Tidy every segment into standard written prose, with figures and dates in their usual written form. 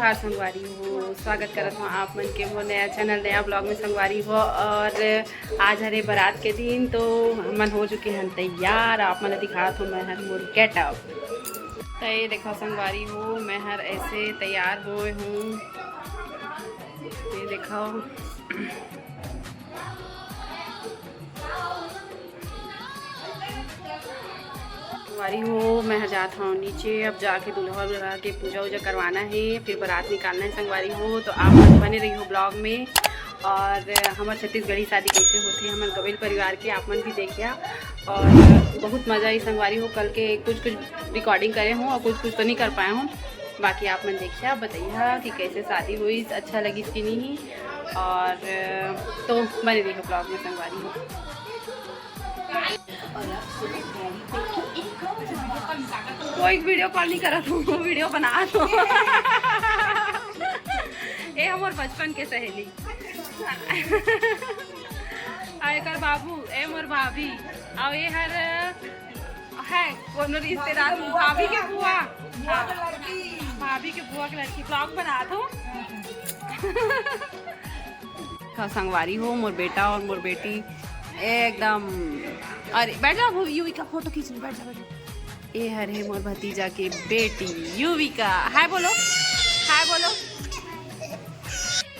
जोहार संगवारी हो। स्वागत करत हूँ आप मन के वो नया चैनल नया ब्लॉग में संगवारी हो। और आज हरे बारात के दिन तो मन हो चुके हैं तैयार। आप मन दिखात हूँ मैं हर मोर गेटअप। तो ये देखो संगवारी हो, मैं हर ऐसे तैयार हुए हूँ। ये देखो संगवारी हो, मैं जाता हूँ नीचे। अब जाके दूल्हा वुल्हा के पूजा वूजा करवाना है, फिर बारात निकालना है संगवारी हो। तो आप बने रही हो ब्लॉग में। और हमारे छत्तीसगढ़ी शादी कैसे होते हैं हमारे गवेल परिवार के आप मन भी देखिया। और बहुत मज़ा आई संगवारी हो। कल के कुछ रिकॉर्डिंग करे हूँ और कुछ तो नहीं कर पाए हूँ। बाकी आप मन देखिए, बताइए कि कैसे शादी हुई, अच्छा लगी कि नहीं। और तो बने रही हो ब्लॉग में संगवारी हो। कोई वीडियो कॉल नहीं करा तू, वीडियो बना दो। ये हमारे बचपन के सहेली आयकर बाबू ए मोर भाभी और ये हर है कोनो रिश्तेदार भाभी के बुआ, भाभी के बुआ की लड़की। ब्लॉग बना दो। संगवारी हो, मोर बेटा और मोर बेटी एकदम। अरे बैठ जाओ युविका, फोटो खींचने बैठ जाओ। ये हरे मोर भतीजा के बेटी युविका। हाय बोलो, हाय बोलो।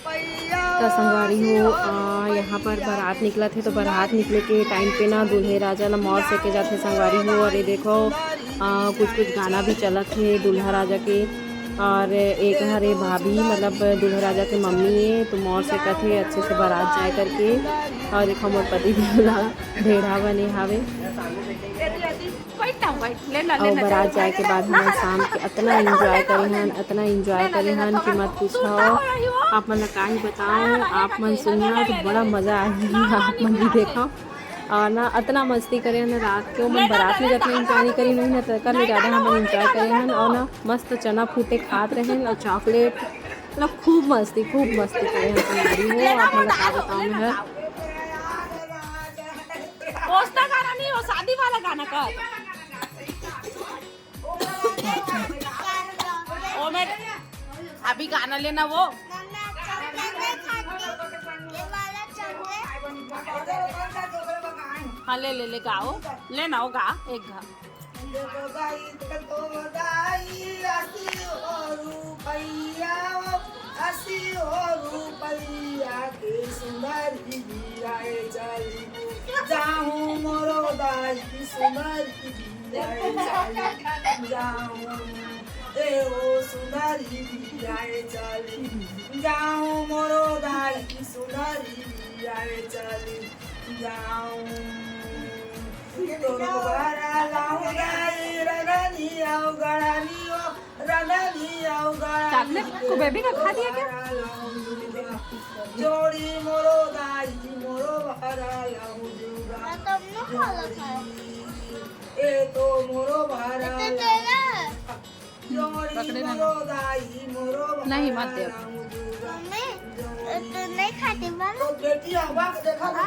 तो संगवारी हो, यहाँ पर बारात निकला थे। तो बारात निकले के टाइम पे ना दूल्हे राजा ला मोर से के जाते संगवारी हो। और ये देखो कुछ गाना भी चला थे दूल्हा राजा के। और एक हरे भाभी मतलब दूल्हे राजा के मम्मी है तो मोर से कथे अच्छे से बारात जाए करके। और देखो मोर पति देवला भेड़ा बने हावे। और बारात जाए के बाद हम शाम के इतना इंजॉय करे हन कि मत पूछो। आप मन का ही बताओ, आप मन सुनिया तो बड़ा मज़ा आया। आप मन भी देखो और ना इतना मस्ती करे ना रात के। मन बारात में जितना इंजॉय नहीं करी नहीं ना तक नहीं ज़्यादा हम इंजॉय करे हैं। और ना मस्त चना फूटे खाते रहे और चॉकलेट मतलब खूब मस्ती करे हैं संगवारी हो। आप मन का बताऊँ मैं गाना नहीं हो, शादी वाला गाना कर। ओ मैं अभी गाना लेना वो हाँ ले गाओ, लेना हो गा एक गा। जाऊं मोरो दाई सुंदरी जाऊं देवो सुंदरी आए चली। जाऊं मोरो दाई सुंदरी आए चली। जाऊं तोरो बरा लाऊं दाई रगनी आओ गड़ानी ओ रगनी आओ गड़ानी को बेबी का खा दिया क्या? जोड़ी मोरो दाई मोरो बरा लाऊं ए तो मोरो भरा जोड़ी मोरो दाई मोरो नहीं मत दे। मम्मी तो नहीं खाती मामा। तो बेटी आवा देखा ना।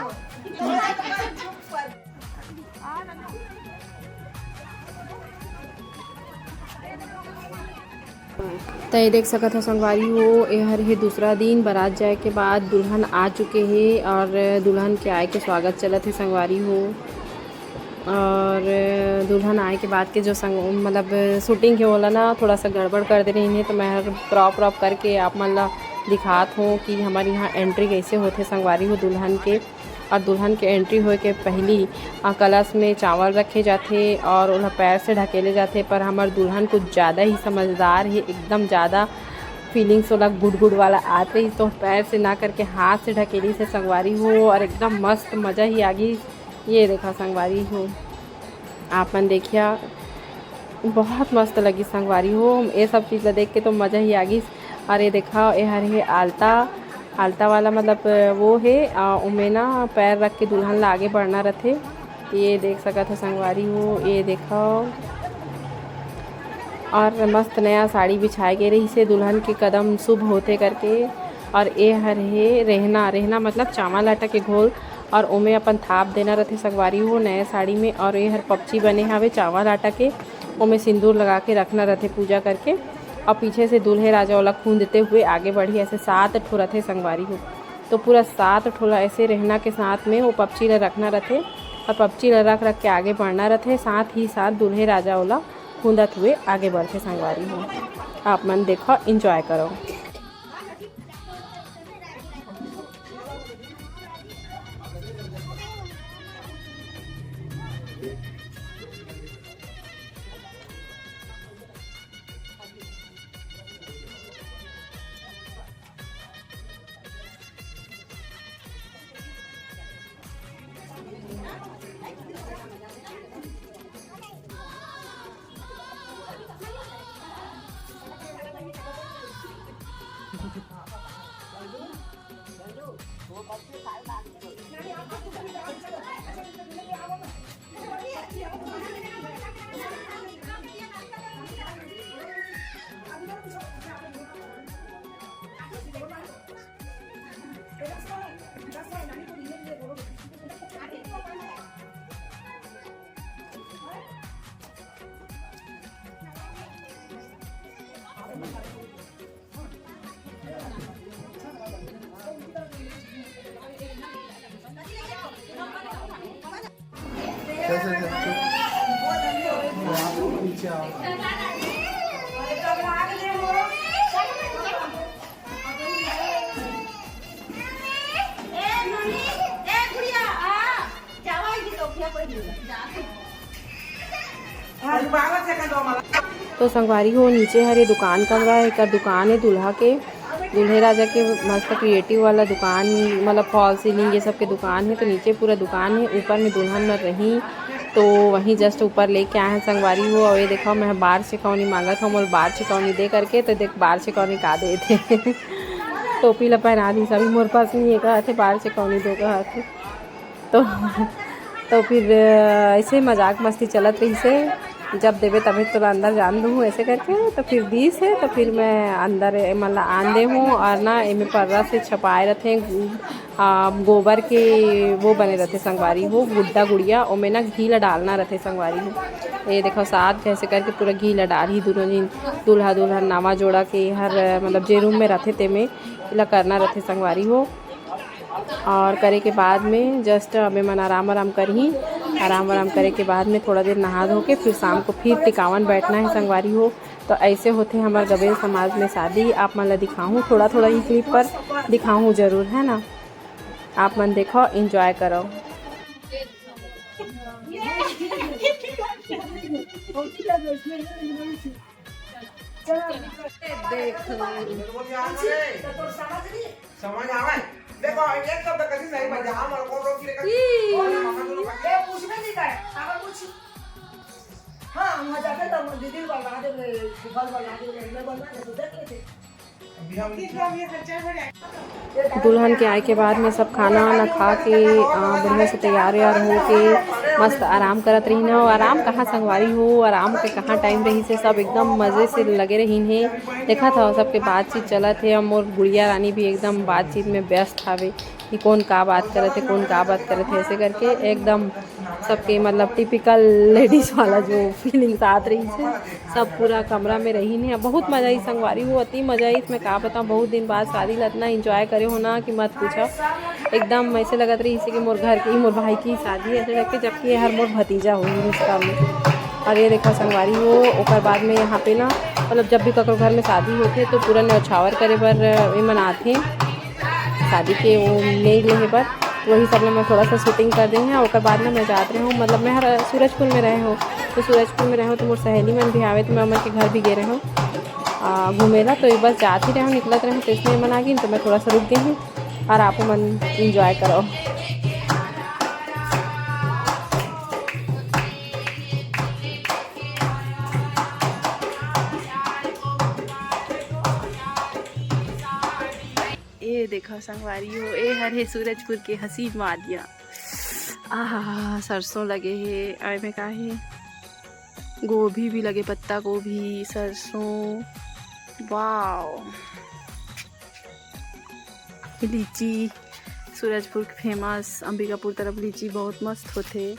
तो ये देख सकत हो संगवारी हो, ये हर है दूसरा दिन बारात जाए के बाद दुल्हन आ चुके हैं। और दुल्हन के आए के स्वागत चलत है संगवारी हो। और दुल्हन आए के बाद के जो मतलब शूटिंग के होला ना थोड़ा सा गड़बड़ कर दे रही है। तो मैं क्रॉप करके आप मन ला दिखात हूँ कि हमारे यहाँ एंट्री कैसे होते संगवारी हो दुल्हन के। और दुल्हन के एंट्री होए के पहली कलश में चावल रखे जाते और उन्हें पैर से ढकेले जाते। पर हमारे दुल्हन कुछ ज़्यादा ही समझदार है, एकदम ज़्यादा फीलिंग्स वाला गुड वाला आते ही तो पैर से ना करके हाथ से ढकेली से संगवारी हो। और एकदम मस्त मज़ा ही आ गई। ये देखा संगवारी हो, आप मन देखिया बहुत मस्त लगी संगवारी हो। ये सब चीज़ देख के तो मज़ा ही आ गई। और ये देखा ये हर है आलता वाला मतलब वो है उमें ना पैर रख के दुल्हन ला आगे बढ़ना रहते। ये देख सकत है संगवारी हो, ये देखो। और मस्त नया साड़ी बिछाए गए रही से दुल्हन के कदम शुभ होते करके। और ये हर है रहना मतलब चावल आटा के घोल और उमें अपन थाप देना रहते संगवारी हो नए साड़ी में। और ये हर पपची बने हावे चावल आटा के, उमें सिंदूर लगा के रखना रहते पूजा करके। और पीछे से दूल्हे राजा वाला खून देते हुए आगे बढ़ी। ऐसे 7 ठो रथे संगवारी हो, तो पूरा 7 ठो ऐसे रहना के साथ में वो पपची ला रखना रथे और पपची ला रख के आगे बढ़ना रथे। साथ ही साथ दूल्हे राजा वाला खूंदत हुए आगे बढ़ते संगवारी हो। आप मन देखो, इंजॉय करो। तो संगवारी हो नीचे हरे दुकान कमरा है, एक दुकान है दूल्हा के, दूल्हे राजा के मस्त क्रिएटिव वाला दुकान, मतलब फॉल सीलिंग ये सब के दुकान है। तो नीचे पूरा दुकान है, ऊपर में दुल्हन में रही तो वहीं जस्ट ऊपर लेके आए हैं संगवारी हो। और ये देखो मैं बार चिकौनी मांगा था, मोल बार चिकौनी दे करके, तो देख बार चिकौनी का दे थे टोपी ला पहना दी सभी, मोर पास नहीं कहा थे बार चिकौनी दो कहा थे। तो फिर ऐसे मजाक मस्ती चलत रही से, जब देवे तभी तो अंदर जान दूँ ऐसे करके। तो फिर दी से तो फिर मैं अंदर मतलब आन दे हूँ। और ना इनमें पर्रा से छपाए रहते गोबर के वो बने रहते संगवारी हो, गुड्डा गुड़िया, और में ना घी ला डालना रहते संगवारी हो। ये देखो साथ कैसे करके पूरा घी ला डाल ही दोनों दिन दूल्हा दुल्हन नावा जोड़ा के हर मतलब जे रूम में रहते ते में इला करना रहते संगवारी हो। और करे के बाद में जस्ट अबे मन आराम कर ही आराम करे के बाद में थोड़ा देर नहा धो के फिर शाम को फिर टिकावन बैठना है संगवारी हो। तो ऐसे होते हैं हमारे गबेल समाज में शादी। आप मन ला दिखाऊँ थोड़ा ही क्लिप पर दिखाऊँ ज़रूर, है ना। आप मन देखो, एंजॉय करो। समझ आवे देखो एक शब्द कभी नहीं बजा हमर को रोक ले और हम दोनों ये पूछने नहीं गए अगर कुछ हां हम जाके तो दीदी बना दे फल बना दे मैं बनवा दे तो देख लेते। दुल्हन के आए के बाद में सब खाना वाना खा के बढ़िया से तैयार हो के मस्त आराम करत रही ना। आराम कहाँ संगवारी हो, आराम के कहाँ टाइम रही से, सब एकदम मज़े से लगे रही है। देखा था सबके बातचीत चलत है, और गुड़िया रानी भी एकदम बातचीत में व्यस्त हावे कि कौन का बात करत है कौन का बात करत है, ऐसे करके एकदम सबके मतलब टिपिकल लेडीज़ वाला जो फीलिंग्स आत रही है। सब पूरा कमरा में रही नहीं, बहुत मज़ा आई संगवारी हो, अति मज़ा आई। इसमें का बताऊँ, बहुत दिन बाद शादी ला इतना इंजॉय करे हो ना कि मत पूछो। एकदम ऐसे लगत रही इसे कि मोर घर की मोर भाई की शादी ऐसे लग के, जबकि हर मोर भतीजा हुई रिश्ता में। और ये देखा संगवारी हो, और बाद में यहाँ पे ना मतलब जब भी ककरो घर में शादी होते तो पूरा न्यौछावर करे बर ये मनाते शादी के वो नहीं लेने पर, वही सब में मैं थोड़ा सा शूटिंग कर देंगे। और बाद में मैं जाते रहे हूँ, मतलब मैं हर सूरजपुर में रहे हो, तो सूरजपुर में रहे हो तो मोर सहेली मन भी आवे तो मैं उमर के घर भी गए रहे हूँ घूमेला। तो एक बस जाते ही रहे हूँ निकलत रहे हूँ, तो इसलिए मन आ गई तो मैं थोड़ा सा रुक गई हूँ। और आप मन इंजॉय करो। ये देखो संगवारी हो, ये हर है सूरजपुर के हसीन वादियाँ। सरसों लगे है, आए में का है गोभी भी लगे, पत्ता गोभी, सरसों, वाओ। लीची सूरजपुर के फेमस, अंबिकापुर तरफ लीची बहुत मस्त होते।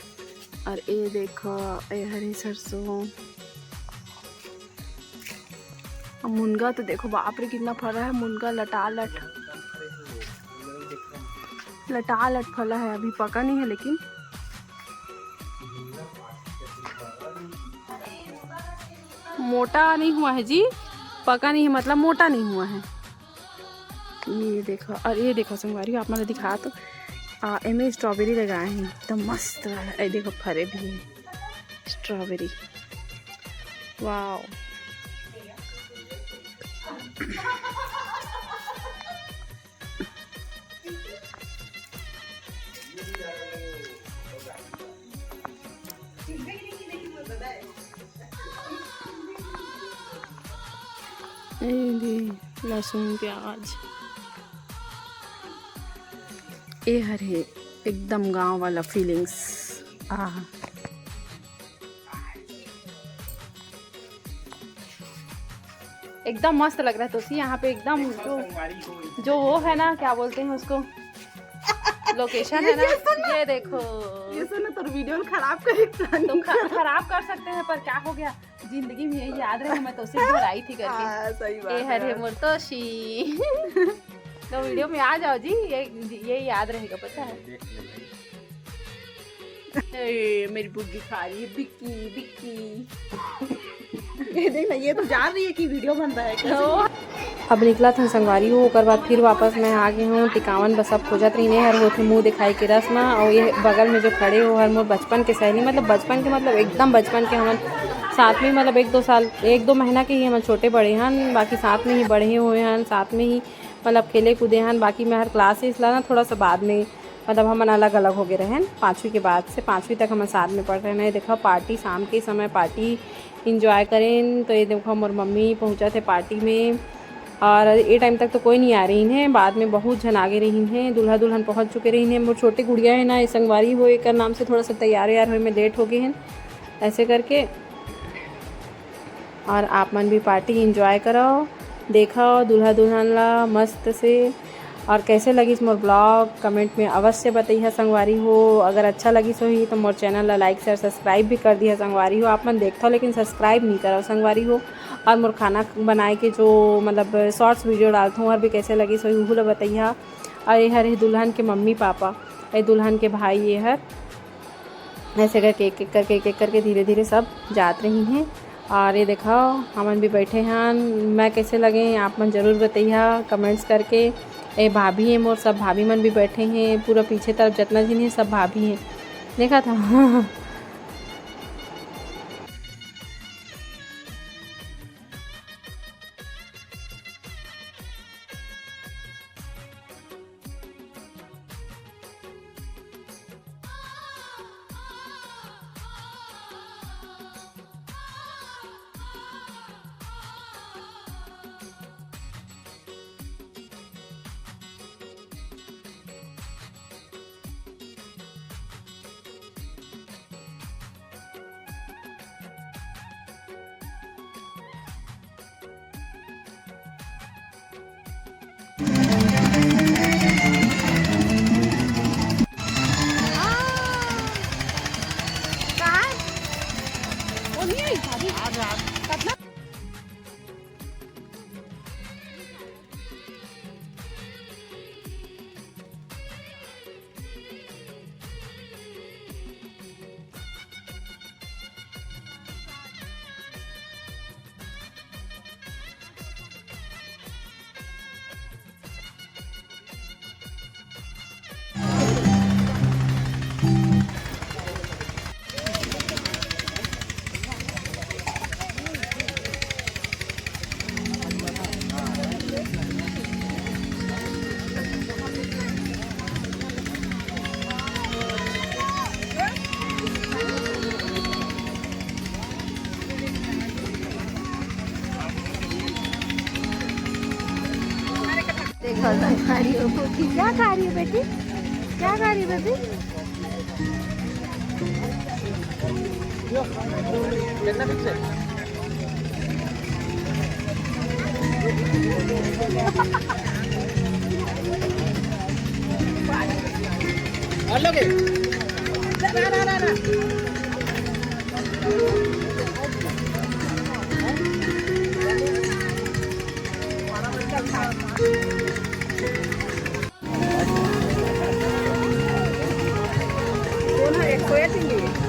और ये देखो ये हरी सरसों, अब मुनगा तो देखो बाप रे कितना फरा है मुनगा, लटालट लटालट फला है, अभी पका नहीं है लेकिन। मोटा नहीं हुआ है जी, पका नहीं है मतलब मोटा नहीं हुआ है। ये देखो, और ये देखो संगवारी आप मैंने दिखा तो इनमें स्ट्रॉबेरी लगाए हैं एकदम मस्त है। ये देखो फरे भी है स्ट्रॉबेरी, वाओ। लहसुन प्याज ये हरे एकदम गांव वाला फीलिंग्स। एकदम मस्त लग रहा है तो यहाँ पे एकदम जो वो है ना, क्या बोलते हैं उसको, लोकेशन है ना। ये देखो ये सुनो तो वीडियो खराब खराब कर सकते हैं, पर क्या हो गया, जिंदगी में यही याद रहे, मैं तो उसे घर आई थी करके। सही बात है। हरे मुर्तोशी तो वीडियो में आ जाओ जी, ये याद रहेगा, पता है। मेरी बुग्गी खा रही है बिक्की बिक्की। ये देखना, ये तो जान रही है कि वीडियो बन रहा है। अब निकला था संगवारी हो, ओकर बाद फिर वापस मैं आ गई हूँ टिकावन। बस अब खोजत रही हर होते मुँह दिखाई के रस्म। और ये बगल में जो खड़े हो हर मोर बचपन के सहेली, मतलब बचपन के मतलब एकदम बचपन के हम साथ में, मतलब 1-2 महीना के ही हम छोटे बड़े हैं, बाकी साथ में ही बड़े हुए हैं, साथ में ही मतलब खेले कूदे हैं। बाकी मैं हर क्लासेस ला ना थोड़ा सा बाद में, मतलब हम अलग अलग हो गए रहे हैं 5वीं के बाद से। 5वीं तक हम साथ में पढ़ रहे हैं। देखो पार्टी, शाम के समय पार्टी इंजॉय करें। तो ये देखो हमारी मम्मी पहुंचा थे पार्टी में, और ये टाइम तक तो कोई नहीं आ रही हैं, बाद में बहुत जन आगे रही हैं। दूल्हा दुल्हन पहुंच चुके रही हैं। मोर छोटे गुड़िया है ना, ये संगवारी हो एक नाम से थोड़ा सा तैयार हुए में लेट हो गए हैं ऐसे करके। और आप मन भी पार्टी इंजॉय करो, देखो दूल्हा दुल्हन ला मस्त से। और कैसे लगी मोर ब्लॉग कमेंट में अवश्य बताइए संगवारी हो। अगर अच्छा लगी सो ही तो मोर चैनल ला लाइक शेयर सब्सक्राइब भी कर दिया संगवारी हो। आप मन देखते हो लेकिन सब्सक्राइब नहीं करो संगवारी हो। और मोर खाना बनाए के जो मतलब शॉर्ट्स वीडियो डालता हूँ और भी कैसे लगी सो ही वो बताइए। और ये हर दुल्हन के मम्मी पापा, ये दुल्हन के भाई, ये हर ऐसे करके एक करके धीरे धीरे सब जात रही हैं। और ये देखो हमन भी बैठे हैं। मैं कैसे लगे आप मन ज़रूर बताइए कमेंट्स करके। ए भाभी हैं मोर, सब भाभी मन भी बैठे हैं, पूरा पीछे तरफ जितना जिन है सब भाभी हैं, देखा था। खा रही हो कुकी? क्या खा रही हो बेटी? क्या खा रही हो बेटी?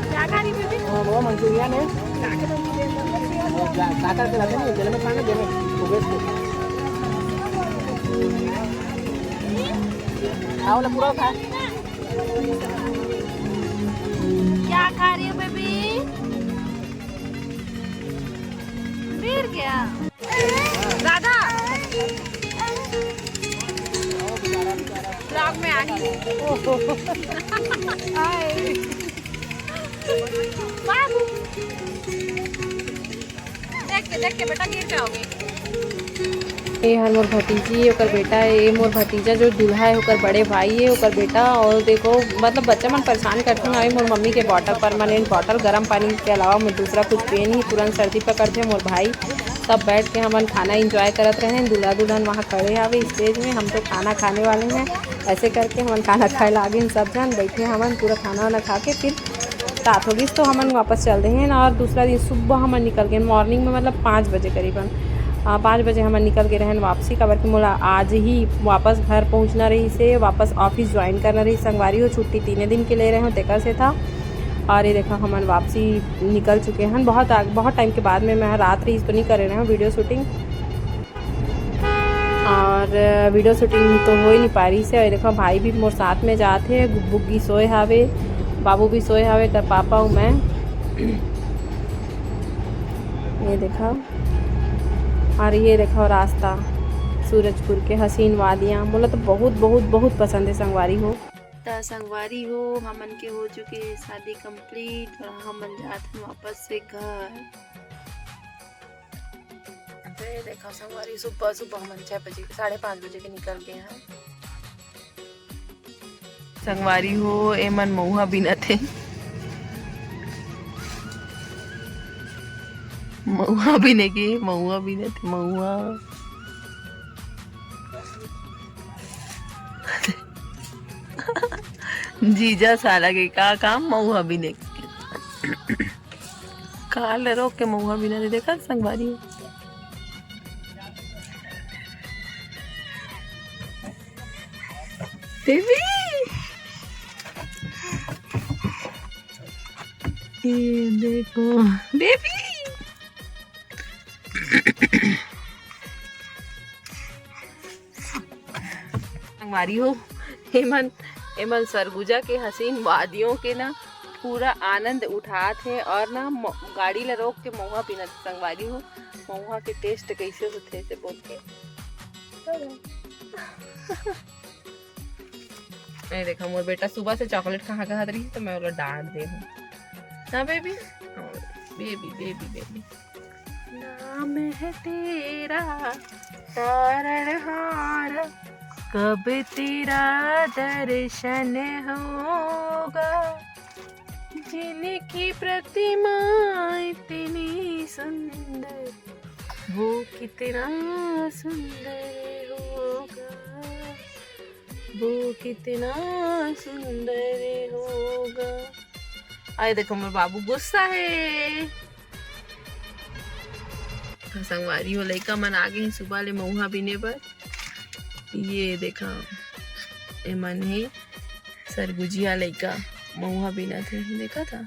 क्या खा रही बेबी? वो मंचूरियन है काकर के लाते नहीं जेल में खाना जेल में सुबह आओ ना पूरा खा क्या खा रही हो बेबी? फिर क्या? राधा ब्लॉग में आई बाबू देख के बेटा गिर जाओगे। ये हर मोर भतीजी ओकर बेटा है, ये मोर भतीजा जो दूल्हा है ओकर बड़े भाई है ओकर बेटा। और देखो मतलब बच्चा मन परेशान करते हैं। मोर मम्मी के बॉटल परमानेंट बॉटल गर्म पानी के अलावा मैं दूसरा कुछ पिए नहीं, तुरंत सर्दी पकड़ते हैं। मोर भाई सब बैठ के हमन खाना इंजॉय करत रहे हैं। दूल्हा दुल्हन वहाँ खड़े आवे स्टेज में, हम तो खाना खाने वाले हैं। ऐसे करके हमन खाना खाए लागे सब जन बैठे हमन पूरा खाना वाना खा के फिर रात होगी तो हमन वापस चल रहे हैं। और दूसरा दिन सुबह हमन निकल गए मॉर्निंग में, मतलब 5 बजे करीबन 5 बजे हमन निकल के रहन वापसी काबर कि मोला आज ही वापस घर पहुंचना रही से वापस ऑफिस ज्वाइन करना रही। संगवारी हो छुट्टी 3 दिन के ले रहे हो तेकर से था। और ये देखा हमन वापसी निकल चुके हैं बहुत टाइम के बाद में। मैं रात रही तो नहीं कर रहे हैं वीडियो शूटिंग, और वीडियो शूटिंग तो हो ही नहीं पा रही से। और देखो भाई भी मोर साथ में जाते, बुग्गी सोए हावे, बाबू भी सोए हावे, कर पापा हूँ मैं। ये देखा, और ये देखो रास्ता सूरजपुर के हसीन वादियाँ, बोला तो बहुत बहुत बहुत पसंद है संगवारी हो। संगवारी हो हमन के हो चुके शादी कंप्लीट और हमन जाते हैं वापस से घर। तो ये देखो संगवारी सुबह हमन 6 बजे 5:30 बजे के निकल गए हैं। संगवारी हो एमन मऊहा बिना थे, मऊहा बिने के मऊहा बिने थे मऊहा। जीजा साला के का काम मऊहा बिने काल रोक के मऊहा बिना ने देखा संगवारी। बेबी ये देखो बेबी संगवारी हो एमन सरगुजा के हसीन वादियों के ना पूरा आनंद उठाते हैं। और ना गाड़ी ला रोक के महुआ पीना संगवारी हो। महुआ के टेस्ट कैसे होते से बोल के नहीं देखा मोर बेटा सुबह से चॉकलेट कहाँ रही तो मैं बोला डांट दे ना बेबी बेबी बेबी बेबी नाम है तेरा तारणहार, कब तेरा दर्शन होगा, जिनकी प्रतिमा इतनी सुंदर वो कितना सुंदर होगा, वो कितना सुंदर होगा। आए देखो मेरे बाबू गुस्सा है। संगवारी हो लइका मन आ गए सुबह ले मऊहा बिने पर। ये देखा एमन है सरगुजिया लइका मऊहा बिना थे, देखा था।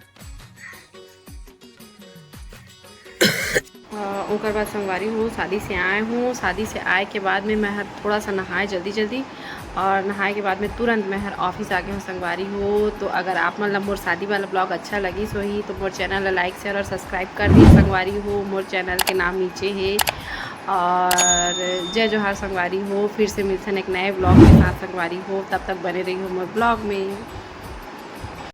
ओकर बाद संगवारी हूँ शादी से आए हूँ। शादी से आए के बाद में मैं थोड़ा सा नहाए जल्दी और नहाए के बाद में तुरंत मैं ऑफिस आ गई हूँ संगवारी हो। तो अगर आप मतलब मोर शादी वाला ब्लॉग अच्छा लगी सो ही तो मोर चैनल लाइक शेयर और सब्सक्राइब कर दी संगवारी हो। मोर चैनल के नाम नीचे है। और जय जोहार संगवारी हो। फिर से मिलते हैं एक नए ब्लॉग के साथ संगवारी हो। तब तक बने रही हो मोर ब्लॉग में।